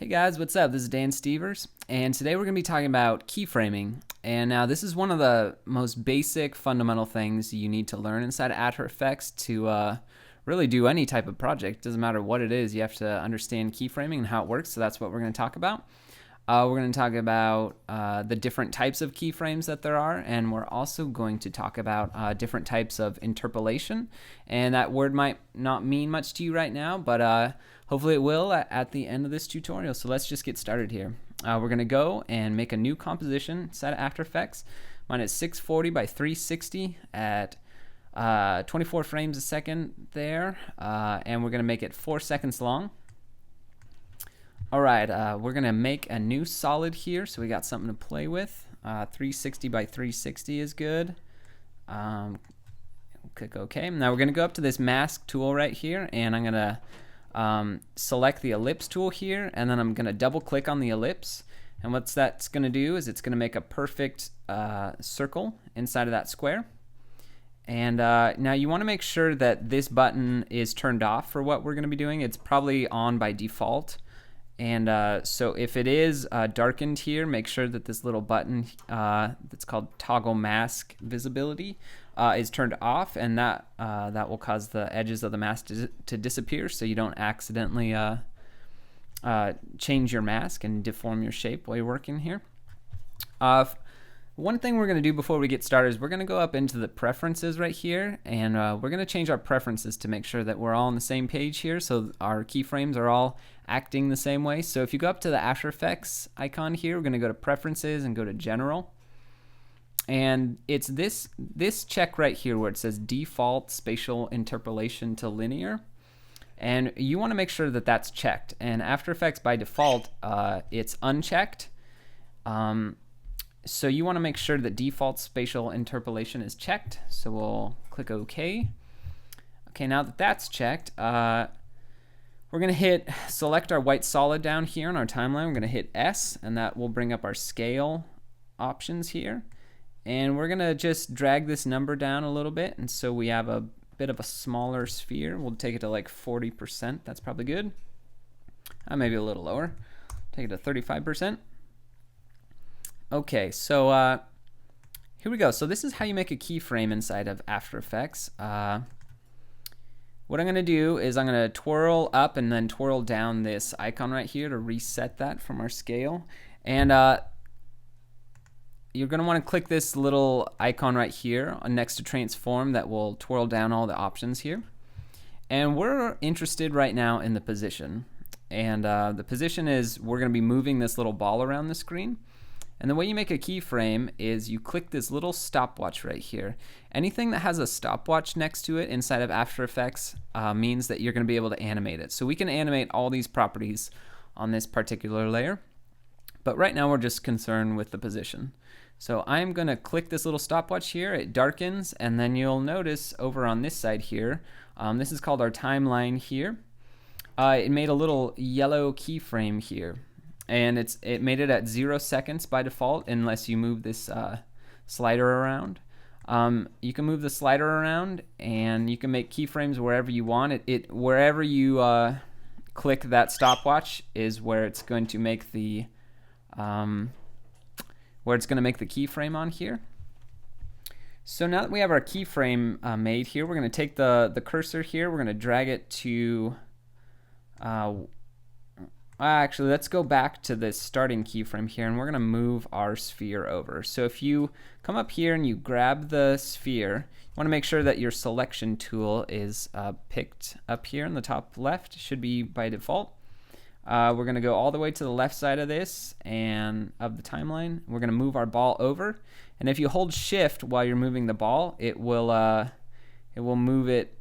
Hey guys, what's up? This is Dan Stevers, and today we're going to be talking about keyframing. And now this is one of the most basic fundamental things you need to learn inside of After Effects to really do any type of project. Doesn't matter what it is, you have to understand keyframing and how it works, so that's what we're going to talk about. We're going to talk about the different types of keyframes that there are, and we're also going to talk about different types of interpolation. And that word might not mean much to you right now, but hopefully it will at the end of this tutorial. So let's just get started here. We're going to go and make a new composition inside of After Effects. Mine is 640 by 360 at 24 frames a second there, and we're going to make it 4 seconds long. Alright, we're going to make a new solid here, so we got something to play with. 360 by 360 is good. Click OK. Now we're going to go up to this mask tool right here, and I'm going to select the ellipse tool here, and then I'm going to double click on the ellipse. And what that's going to do is it's going to make a perfect circle inside of that square. And now you want to make sure that this button is turned off for what we're going to be doing. It's probably on by default. And so if it is darkened here, make sure that this little button that's called toggle mask visibility is turned off, and that will cause the edges of the mask to disappear, so you don't accidentally change your mask and deform your shape while you're working here. One thing we're going to do before we get started is we're going to go up into the preferences right here, and we're going to change our preferences to make sure that we're all on the same page here, so our keyframes are all acting the same way. So if you go up to the After Effects icon here, we're going to go to Preferences and go to General. And it's this check right here where it says Default Spatial Interpolation to Linear. And you want to make sure that that's checked. And After Effects by default, it's unchecked. So you want to make sure that default spatial interpolation is checked. So we'll click OK. Okay, now that that's checked, we're going to select our white solid down here on our timeline. We're going to hit S, and that will bring up our scale options here. And we're going to just drag this number down a little bit, and so we have a bit of a smaller sphere. We'll take it to like 40%. That's probably good. Maybe a little lower. Take it to 35%. Okay, so here we go. So this is how you make a keyframe inside of After Effects. What I'm going to do is I'm going to twirl up and then twirl down this icon right here to reset that from our scale. And you're going to want to click this little icon right here next to transform that will twirl down all the options here. And we're interested right now in the position. And the position is we're going to be moving this little ball around the screen. And the way you make a keyframe is you click this little stopwatch right here. Anything that has a stopwatch next to it inside of After Effects means that you're going to be able to animate it. So we can animate all these properties on this particular layer. But right now we're just concerned with the position. So I'm going to click this little stopwatch here. It darkens, and then you'll notice over on this side here, this is called our timeline here. It made a little yellow keyframe here. And it made it at 0 seconds by default unless you move this slider around. You can move the slider around, and you can make keyframes wherever you want. Wherever you click that stopwatch is where it's going to make the keyframe on here. So now that we have our keyframe made here, we're going to take the cursor here. We're going to drag it to actually, let's go back to this starting keyframe here, and we're going to move our sphere over. So if you come up here and you grab the sphere, you want to make sure that your selection tool is picked up here in the top left. It should be by default. We're going to go all the way to the left side of this and of the timeline. We're going to move our ball over. And if you hold Shift while you're moving the ball, it will move it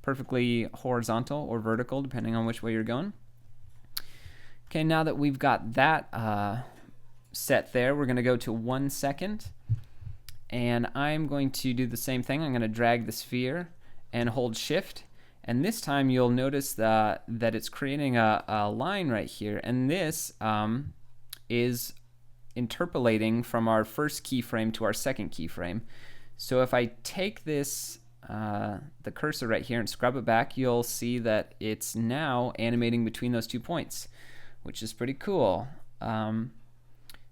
perfectly horizontal or vertical, depending on which way you're going. Okay, now that we've got that set there, we're going to go to 1 second. And I'm going to do the same thing. I'm going to drag the sphere and hold Shift. And this time you'll notice that it's creating a line right here. And this is interpolating from our first keyframe to our second keyframe. So if I take this the cursor right here and scrub it back, you'll see that it's now animating between those 2 points, which is pretty cool.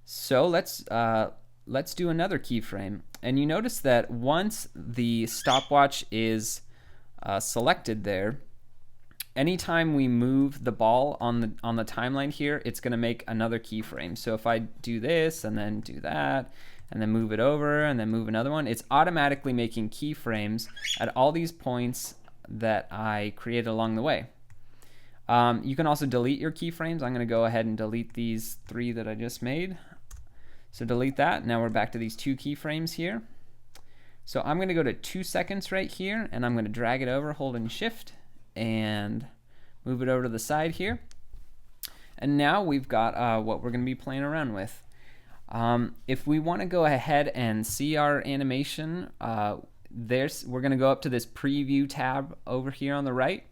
So let's do another keyframe. And you notice that once the stopwatch is selected there, anytime we move the ball on the timeline here, it's going to make another keyframe. So if I do this and then do that and then move it over and then move another one, it's automatically making keyframes at all these points that I created along the way. You can also delete your keyframes. I'm going to go ahead and delete these 3 that I just made. So delete that. Now we're back to these 2 keyframes here. So I'm going to go to 2 seconds right here, and I'm going to drag it over holding shift and move it over to the side here. And now we've got what we're going to be playing around with. If we want to go ahead and see our animation, we're going to go up to this preview tab over here on the right.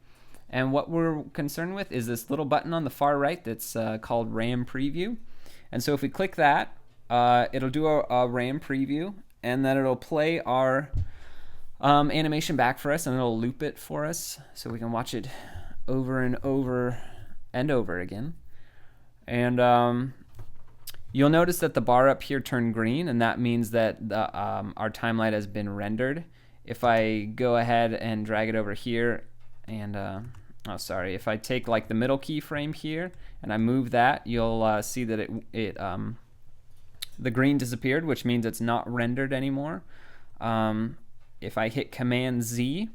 And what we're concerned with is this little button on the far right that's called RAM Preview. And so if we click that, it'll do a RAM preview, and then it'll play our animation back for us, and it'll loop it for us so we can watch it over and over and over again. And you'll notice that the bar up here turned green, and that means that our timeline has been rendered. If I go ahead and drag it over here and if I take like the middle keyframe here and I move that, you'll see that the green disappeared, which means it's not rendered anymore. If I hit Command Z,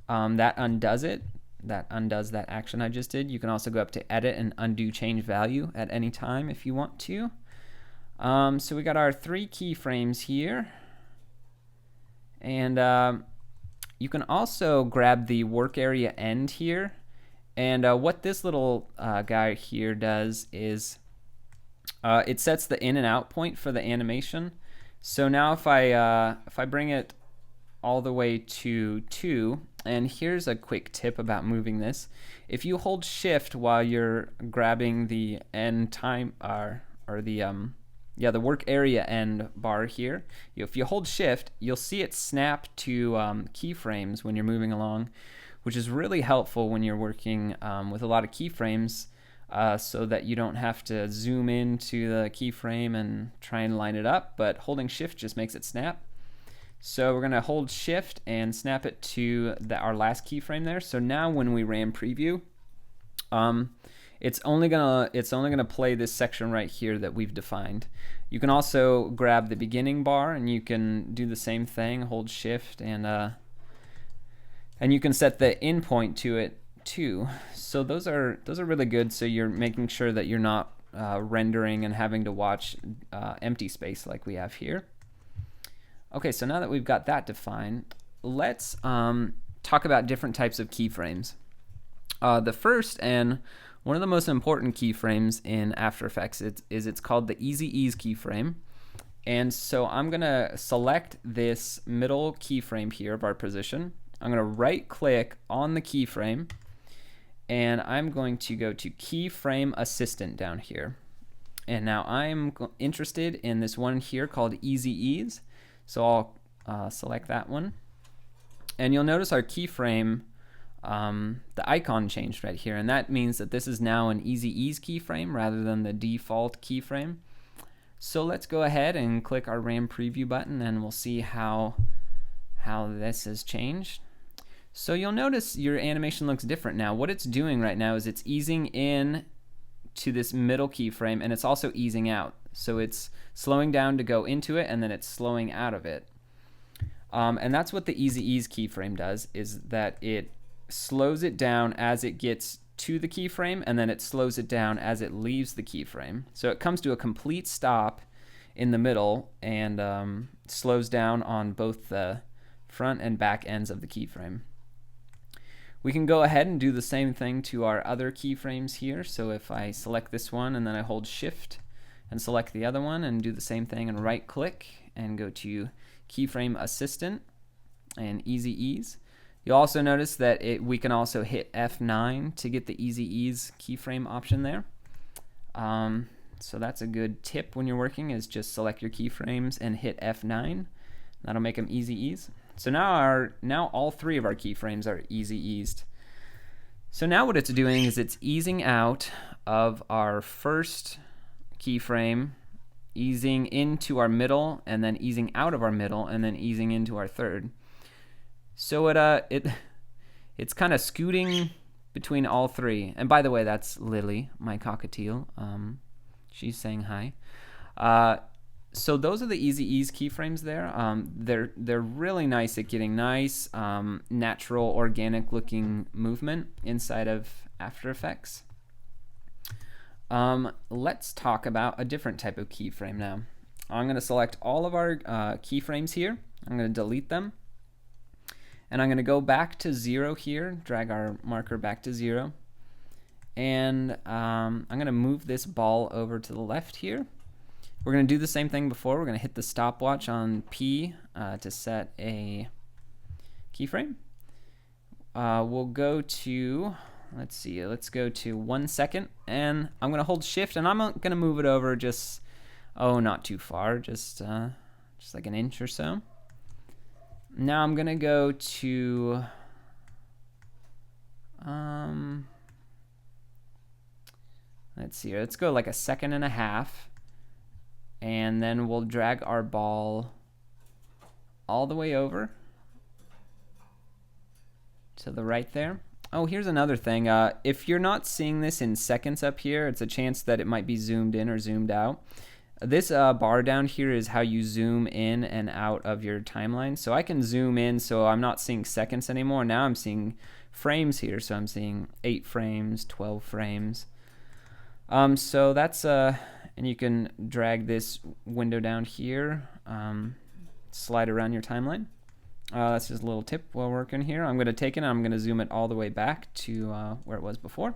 that undoes it. That undoes that action I just did. You can also go up to Edit and Undo Change Value at any time if you want to. So we got our 3 keyframes here. And you can also grab the work area end here. And what this little guy here does is it sets the in and out point for the animation. So now if I bring it all the way to 2, and here's a quick tip about moving this. If you hold shift while you're grabbing the end time or the work area end bar here, if you hold shift, you'll see it snap to keyframes when you're moving along, which is really helpful when you're working with a lot of keyframes, so that you don't have to zoom into the keyframe and try and line it up, but holding shift just makes it snap. So we're going to hold shift and snap it to our last keyframe there. So now when we RAM preview, it's only gonna play this section right here that we've defined. You can also grab the beginning bar, and you can do the same thing, hold shift, and you can set the in point to it too. So those are really good. So you're making sure that you're not rendering and having to watch empty space like we have here. Okay, so now that we've got that defined, let's talk about different types of keyframes. The first and one of the most important keyframes in After Effects it's called the Easy Ease keyframe. And so I'm going to select this middle keyframe here of our position. I'm going to right click on the keyframe, and I'm going to go to Keyframe Assistant down here. And now I'm interested in this one here called Easy Ease. So I'll select that one, and you'll notice our keyframe, the icon changed right here, and that means that this is now an Easy Ease keyframe rather than the default keyframe. So let's go ahead and click our RAM Preview button, and we'll see how this has changed. So you'll notice your animation looks different now. What it's doing right now is it's easing in to this middle keyframe, and it's also easing out. So it's slowing down to go into it, and then it's slowing out of it. And that's what the Easy Ease keyframe does, is that it slows it down as it gets to the keyframe, and then it slows it down as it leaves the keyframe. So it comes to a complete stop in the middle and slows down on both the front and back ends of the keyframe. We can go ahead and do the same thing to our other keyframes here. So if I select this one and then I hold shift and select the other one and do the same thing and right click and go to Keyframe Assistant and Easy Ease. You'll also notice that we can also hit F9 to get the Easy Ease keyframe option there. So that's a good tip when you're working, is just select your keyframes and hit F9 That'll make them easy ease. So now all 3 of our keyframes are easy eased. So now what it's doing is it's easing out of our first keyframe, easing into our middle, and then easing out of our middle, and then easing into our third. So it's kind of scooting between all 3. And by the way, that's Lily, my cockatiel. She's saying hi. So those are the easy ease keyframes there. They're really nice at getting nice, natural, organic looking movement inside of After Effects. Let's talk about a different type of keyframe now. I'm going to select all of our keyframes here. I'm going to delete them. And I'm going to go back to 0 here, drag our marker back to 0. And I'm going to move this ball over to the left here. We're going to do the same thing before. We're going to hit the stopwatch on P to set a keyframe. We'll go to, let's go to 1 second. And I'm going to hold Shift, and I'm going to move it over just, not too far, just like an inch or so. Now I'm going to go to, let's go like 1.5 seconds. And then we'll drag our ball all the way over to the right there. Oh, here's another thing. If you're not seeing this in seconds up here, it's a chance that it might be zoomed in or zoomed out. This bar down here is how you zoom in and out of your timeline. So I can zoom in, so I'm not seeing seconds anymore. Now I'm seeing frames here. So I'm seeing 8 frames, 12 frames. So that's and you can drag this window down here, slide around your timeline. That's just a little tip while working here. I'm going to take it and I'm going to zoom it all the way back to where it was before.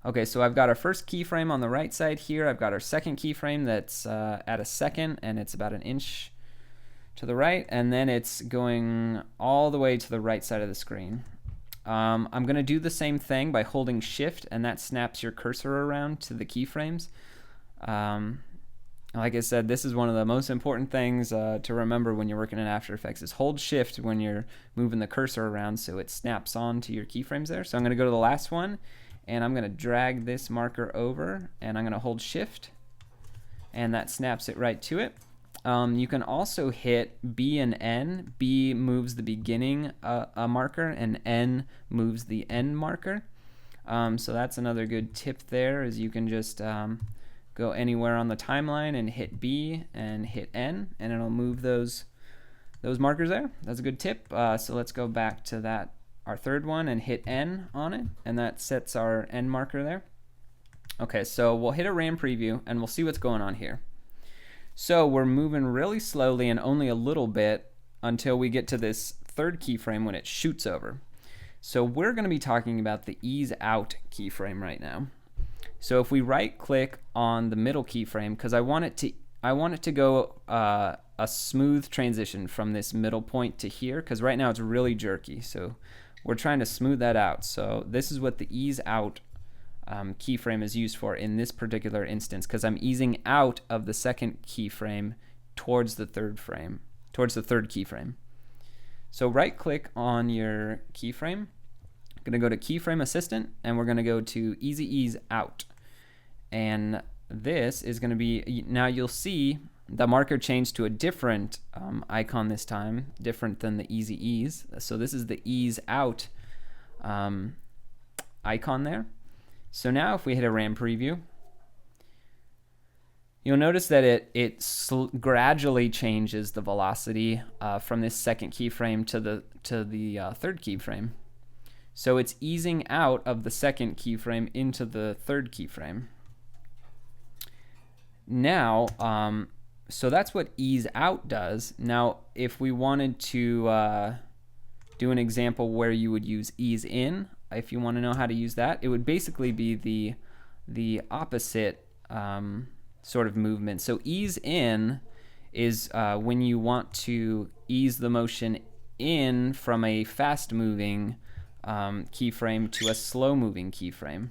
Okay, so I've got our first keyframe on the right side here. I've got our second keyframe that's at 1 second, and it's about 1 inch to the right, and then it's going all the way to the right side of the screen. I'm going to do the same thing by holding Shift, and that snaps your cursor around to the keyframes. Like I said, this is one of the most important things to remember when you're working in After Effects is hold Shift when you're moving the cursor around so it snaps on to your keyframes there. So I'm going to go to the last one, and I'm going to drag this marker over, and I'm going to hold Shift, and that snaps it right to it. You can also hit B and N. B moves the beginning marker, and N moves the end marker. So that's another good tip there, is you can just go anywhere on the timeline and hit B and hit N, and it'll move those markers there. That's a good tip. So let's go back to that, our third one, and hit N on it, and that sets our N marker there. Okay, so we'll hit a RAM preview, and we'll see what's going on here. So we're moving really slowly and only a little bit until we get to this third keyframe when it shoots over. So we're going to be talking about the ease out keyframe right now. So if we right click on the middle keyframe, because I want it to go a smooth transition from this middle point to here, because right now it's really jerky. So we're trying to smooth that out. So this is what the ease out keyframe is used for in this particular instance, because I'm easing out of the second keyframe towards the third keyframe. So right click on your keyframe. I'm going to go to Keyframe Assistant, and we're going to go to Easy Ease Out. And this is going to be, now you'll see the marker changed to a different icon this time, different than the Easy Ease. So this is the Ease Out icon there. So now if we hit a RAM preview, you'll notice that it gradually changes the velocity from this second keyframe to the third keyframe. So it's easing out of the second keyframe into the third keyframe. Now, so that's what ease out does. Now, if we wanted to do an example where you would use ease in, if you want to know how to use that, it would basically be the opposite sort of movement. So ease in is when you want to ease the motion in from a fast moving keyframe to a slow moving keyframe.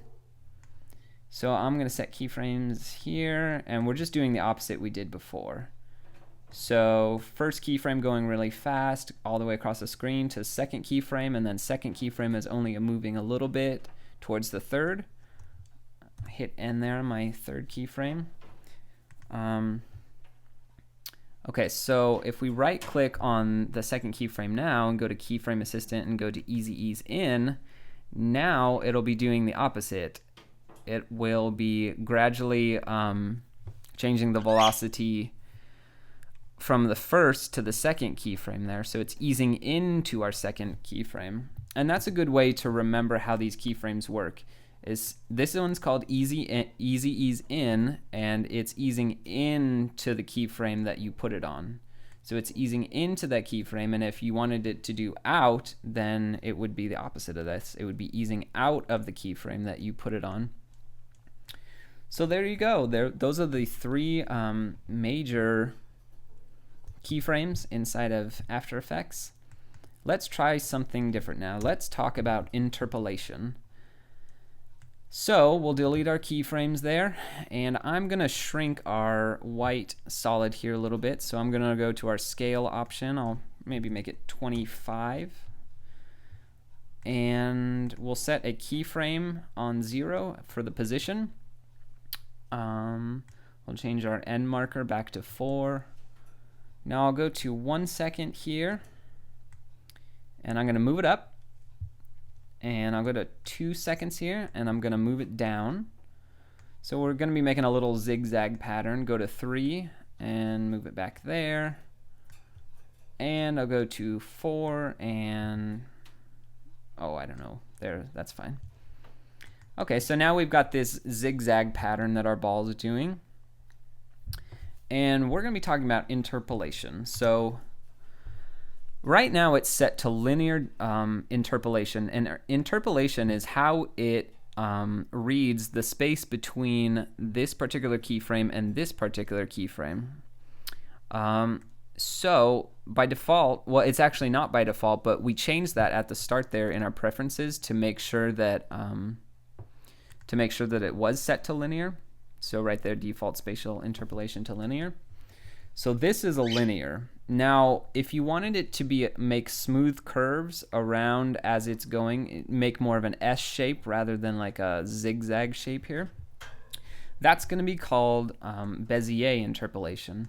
So I'm going to set keyframes here, and we're just doing the opposite we did before. So first keyframe going really fast all the way across the screen to second keyframe, and then second keyframe is only moving a little bit towards the third. Hit N there on my third keyframe. Okay, so if we right click on the second keyframe now and go to Keyframe Assistant and go to Easy Ease In, now it'll be doing the opposite. It will be gradually changing the velocity from the first to the second keyframe there. So it's easing into our second keyframe. And that's a good way to remember how these keyframes work. This one's called Easy Ease In, and it's easing into the keyframe that you put it on. So it's easing into that keyframe, and if you wanted it to do out, then it would be the opposite of this. It would be easing out of the keyframe that you put it on. So there you go. Those are the three major keyframes inside of After Effects. Let's try something different now. Let's talk about interpolation. So we'll delete our keyframes there, and I'm going to shrink our white solid here a little bit. So I'm going to go to our scale option. I'll maybe make it 25. And we'll set a keyframe on 0 for the position. We'll change our end marker back to 4. Now I'll go to 1 second here, and I'm going to move it up. And I'll go to 2 seconds here, and I'm going to move it down. So we're going to be making a little zigzag pattern. Go to 3 and move it back there. And I'll go to 4 and, oh, I don't know, there, that's fine. Okay, so now we've got this zigzag pattern that our ball is doing. And we're going to be talking about interpolation. So right now it's set to linear interpolation, and interpolation is how it reads the space between this particular keyframe and this particular keyframe. So by default, well, it's actually not by default, but we changed that at the start there in our preferences to make sure that it was set to linear. So right there, default spatial interpolation to linear. So this is a linear. Now, if you wanted it to make smooth curves around as it's going, make more of an S shape rather than like a zigzag shape here, that's going to be called Bezier interpolation.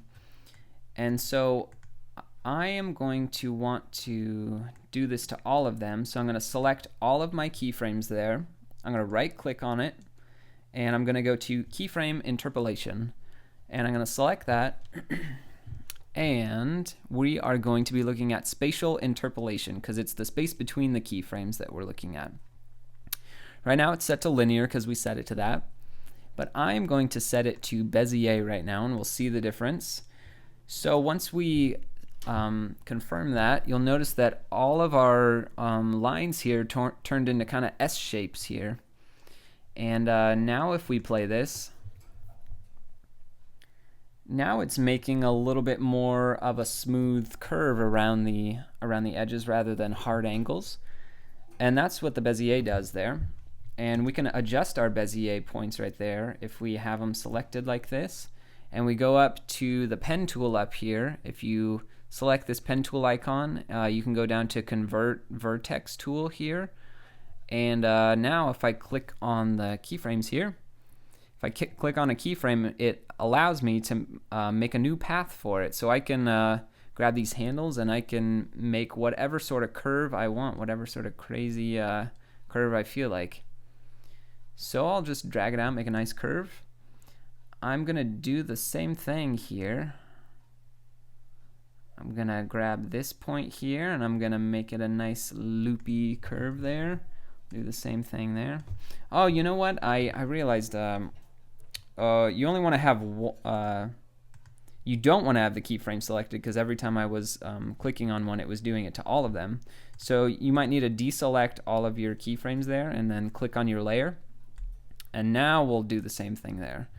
And so I am going to want to do this to all of them. So I'm going to select all of my keyframes there. I'm going to right click on it, and I'm going to go to Keyframe Interpolation, and I'm going to select that. And we are going to be looking at Spatial Interpolation because it's the space between the keyframes that we're looking at. Right now it's set to linear because we set it to that. But I'm going to set it to Bezier right now, and we'll see the difference. So once we confirm that, you'll notice that all of our lines here turned into kind of S shapes here. And now if we play this, now it's making a little bit more of a smooth curve around the edges rather than hard angles. And that's what the Bezier does there. And we can adjust our Bezier points right there if we have them selected like this. And we go up to the pen tool up here. If you select this pen tool icon, you can go down to Convert Vertex tool here. And now if I click on the keyframes here, if I click on a keyframe, it allows me to make a new path for it. So I can grab these handles and I can make whatever sort of curve I want, whatever sort of crazy curve I feel like. So I'll just drag it out, make a nice curve. I'm going to do the same thing here. I'm going to grab this point here and I'm going to make it a nice loopy curve there. Do the same thing there. Oh, you know what? I realized you only want to have you don't want to have the keyframe selected because every time I was clicking on one, it was doing it to all of them. So you might need to deselect all of your keyframes there and then click on your layer. And now we'll do the same thing there.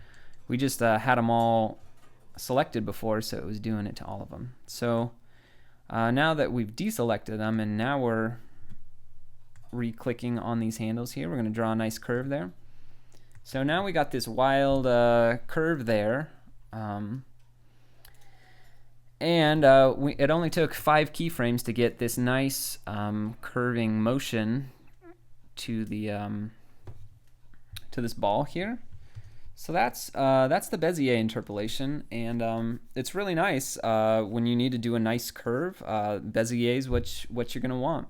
We just had them all selected before, so it was doing it to all of them. So now that we've deselected them and now we're re-clicking on these handles here, we're going to draw a nice curve there. So now we got this wild curve there. And it only took 5 keyframes to get this nice curving motion to the to this ball here. So that's the Bezier interpolation, and it's really nice when you need to do a nice curve. Bezier is what you're gonna want.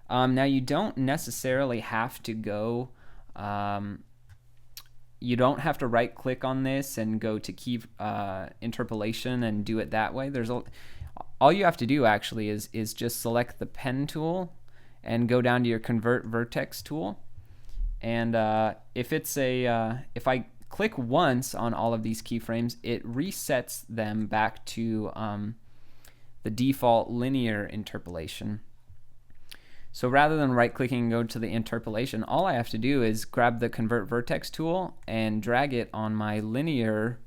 Now you don't necessarily have to go. You don't have to right click on this and go to key interpolation and do it that way. All you have to do actually is just select the pen tool and go down to your convert vertex tool. And if I click once on all of these keyframes, it resets them back to the default linear interpolation. So rather than right-clicking and go to the interpolation, all I have to do is grab the Convert Vertex tool and drag it on my linear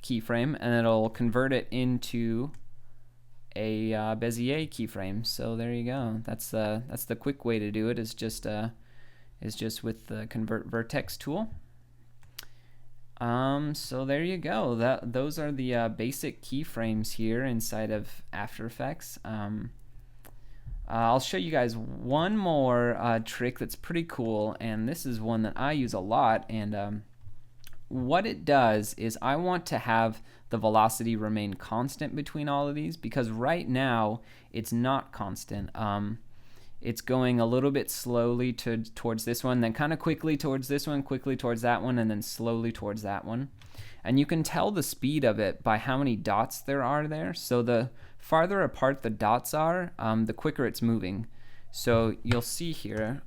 keyframe, and it'll convert it into a Bezier keyframe. So there you go. That's the quick way to do it. Is just with the Convert Vertex tool. So there you go. Those are the basic keyframes here inside of After Effects. I'll show you guys one more trick that's pretty cool, and this is one that I use a lot. And what it does is I want to have the velocity remain constant between all of these, because right now it's not constant. It's going a little bit slowly towards this one, then kind of quickly towards this one, quickly towards that one, and then slowly towards that one. And you can tell the speed of it by how many dots there are there. So the farther apart the dots are, the quicker it's moving. So you'll see here,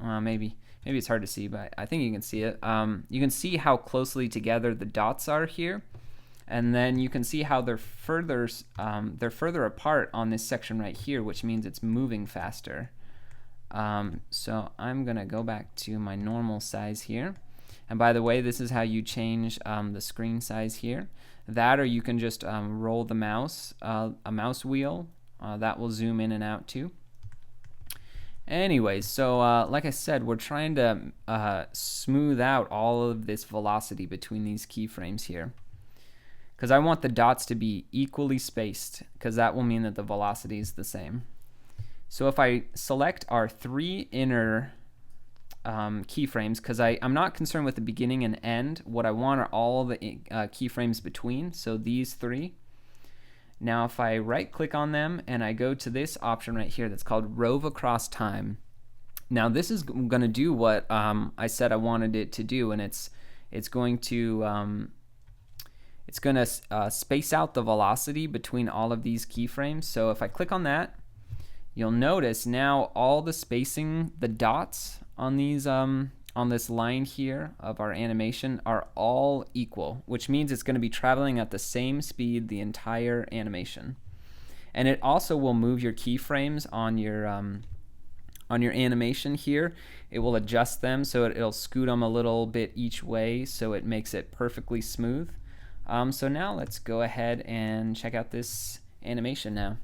maybe it's hard to see, but I think you can see it. You can see how closely together the dots are here, and then you can see how they're further apart on this section right here, which means it's moving faster. So I'm gonna go back to my normal size here. And by the way, this is how you change the screen size here. That, or you can just roll the mouse, a mouse wheel. That will zoom in and out too. Anyways, so like I said, we're trying to smooth out all of this velocity between these keyframes here, because I want the dots to be equally spaced, because that will mean that the velocity is the same. So if I select our 3 inner keyframes, because I'm not concerned with the beginning and end. What I want are all the keyframes between, so these 3. Now if I right click on them and I go to this option right here that's called Rove Across Time. Now this is going to do what I said I wanted it to do, and it's going to space out the velocity between all of these keyframes. So if I click on that, you'll notice now all the spacing, the dots on these on this line here of our animation are all equal, which means it's going to be traveling at the same speed the entire animation. And it also will move your keyframes on your animation here. It will adjust them, so it'll scoot them a little bit each way, so it makes it perfectly smooth. So now let's go ahead and check out this animation now.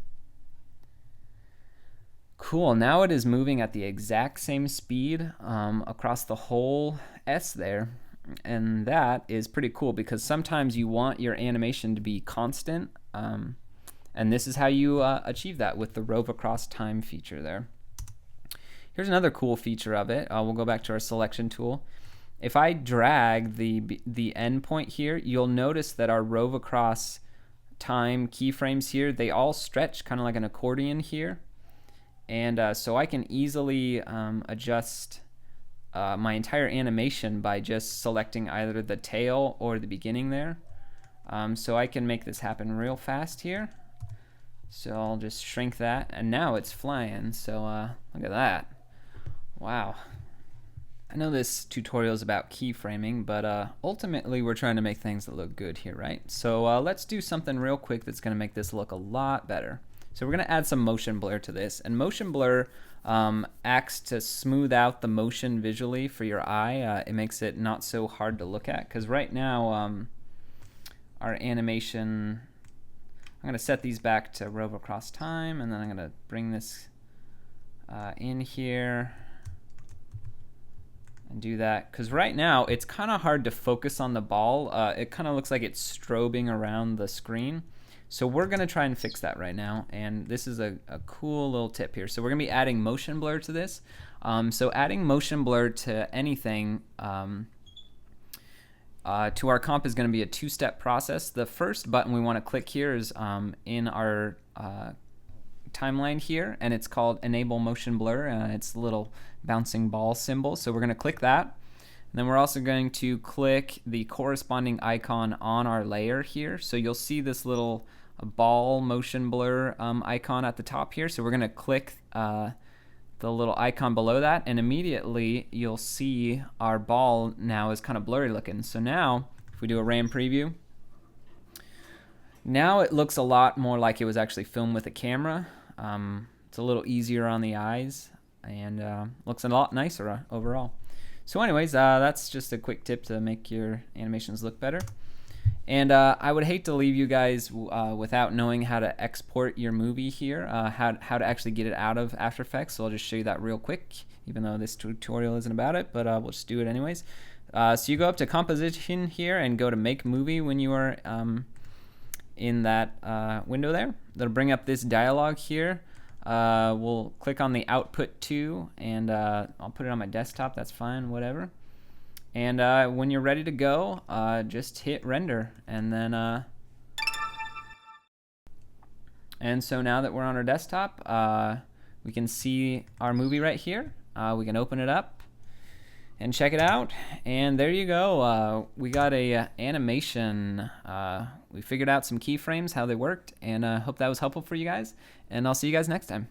Cool, now it is moving at the exact same speed across the whole S there, and that is pretty cool, because sometimes you want your animation to be constant, and this is how you achieve that with the Rove Across Time feature there. Here's another cool feature of it. We'll go back to our selection tool. If I drag the end point here, you'll notice that our Rove Across Time keyframes here, they all stretch kind of like an accordion here. And so I can easily adjust my entire animation by just selecting either the tail or the beginning there. So I can make this happen real fast here. So I'll just shrink that, and now it's flying. So look at that. Wow. I know this tutorial is about keyframing, but ultimately we're trying to make things that look good here, right? So let's do something real quick that's going to make this look a lot better. So we're going to add some motion blur to this, and motion blur acts to smooth out the motion visually for your eye. It makes it not so hard to look at, because right now our animation, I'm going to set these back to Rove Across Time, and then I'm going to bring this in here and do that, because right now it's kind of hard to focus on the ball. It kind of looks like it's strobing around the screen. So we're going to try and fix that right now, and this is a cool little tip here. So we're going to be adding motion blur to this. So adding motion blur to anything to our comp is going to be a two-step process. The first button we want to click here is in our timeline here, and it's called Enable Motion Blur, and it's a little bouncing ball symbol. So we're going to click that. And then we're also going to click the corresponding icon on our layer here. So you'll see this little ball motion blur icon at the top here. So we're going to click the little icon below that, and immediately you'll see our ball now is kind of blurry looking. So now, if we do a RAM preview, now it looks a lot more like it was actually filmed with a camera. It's a little easier on the eyes, and looks a lot nicer overall. So anyways, that's just a quick tip to make your animations look better. And I would hate to leave you guys without knowing how to export your movie here, how to actually get it out of After Effects. So I'll just show you that real quick, even though this tutorial isn't about it, but we'll just do it anyways. So you go up to Composition here and go to Make Movie when you are in that window there. That'll bring up this dialog here. We'll click on the output to, and I'll put it on my desktop, that's fine, whatever. And when you're ready to go, just hit render, and then and so now that we're on our desktop, we can see our movie right here. We can open it up and check it out, and there you go. We got a animation. We figured out some keyframes, how they worked, and hope that was helpful for you guys, and I'll see you guys next time.